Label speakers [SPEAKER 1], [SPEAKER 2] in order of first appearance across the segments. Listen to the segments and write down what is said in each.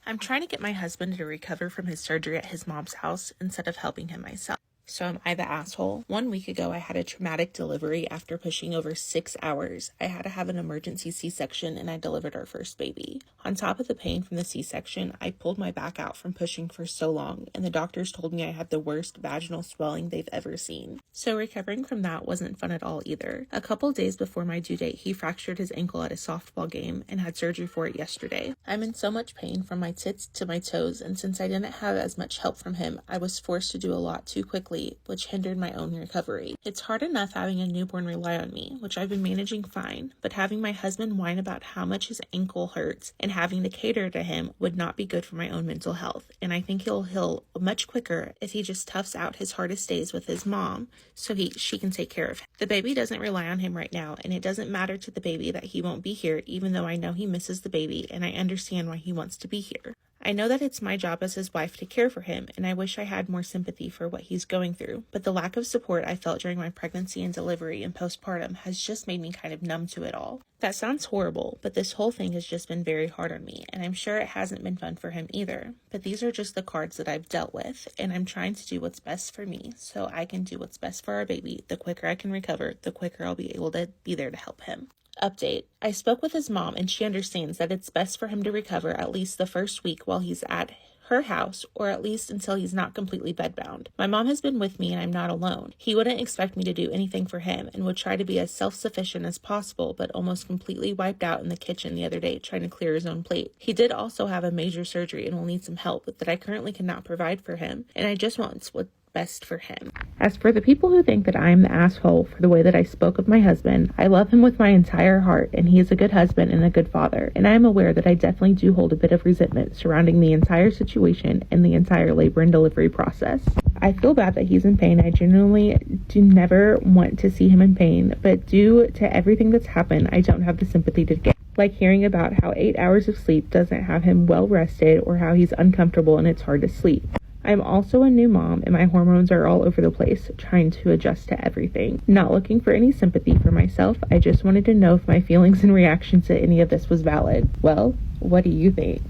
[SPEAKER 1] I'm trying to get my husband to recover from his surgery at his mom's house instead of helping him myself. So am I the asshole? 1 week ago, I had a traumatic delivery after pushing over 6 hours. I had to have an emergency C-section and I delivered our first baby. On top of the pain from the C-section, I pulled my back out from pushing for so long, and the doctors told me I had the worst vaginal swelling they've ever seen. So recovering from that wasn't fun at all either. A couple days before my due date, he fractured his ankle at a softball game and had surgery for it yesterday. I'm in so much pain from my tits to my toes, and since I didn't have as much help from him, I was forced to do a lot too quickly, which hindered my own recovery. It's hard enough having a newborn rely on me, which I've been managing fine, but having my husband whine about how much his ankle hurts and having to cater to him would not be good for my own mental health, and I think he'll heal much quicker if he just toughs out his hardest days with his mom so she can take care of him. The baby doesn't rely on him right now, and it doesn't matter to the baby that he won't be here, even though I know he misses the baby and I understand why he wants to be here. I know that it's my job as his wife to care for him, and I wish I had more sympathy for what he's going through, but the lack of support I felt during my pregnancy and delivery and postpartum has just made me kind of numb to it all. That sounds horrible, but this whole thing has just been very hard on me, and I'm sure it hasn't been fun for him either, but these are just the cards that I've dealt with, and I'm trying to do what's best for me so I can do what's best for our baby. The quicker I can recover, the quicker I'll be able to be there to help him. Update. I spoke with his mom and she understands that it's best for him to recover at least the first week while he's at her house, or at least until he's not completely bedbound. My mom has been with me and I'm not alone. He wouldn't expect me to do anything for him and would try to be as self-sufficient as possible, but almost completely wiped out in the kitchen the other day trying to clear his own plate. He did also have a major surgery and will need some help that I currently cannot provide for him, and I just want what's best for him. As for the people who think that I am the asshole for the way that I spoke of my husband, I love him with my entire heart, and he is a good husband and a good father, and I am aware that I definitely do hold a bit of resentment surrounding the entire situation and the entire labor and delivery process. I feel bad that he's in pain. I genuinely do never want to see him in pain, but due to everything that's happened, I don't have the sympathy to get. Like hearing about how 8 hours of sleep doesn't have him well rested, or how he's uncomfortable and it's hard to sleep. I'm also a new mom and my hormones are all over the place, trying to adjust to everything. Not looking for any sympathy for myself, I just wanted to know if my feelings and reaction to any of this was valid. Well, what do you think?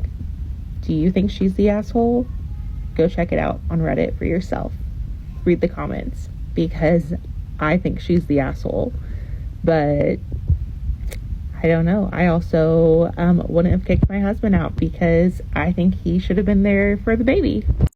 [SPEAKER 1] Do you think she's the asshole? Go check it out on Reddit for yourself. Read the comments, because I think she's the asshole. But I don't know. I also wouldn't have kicked my husband out because I think he should have been there for the baby.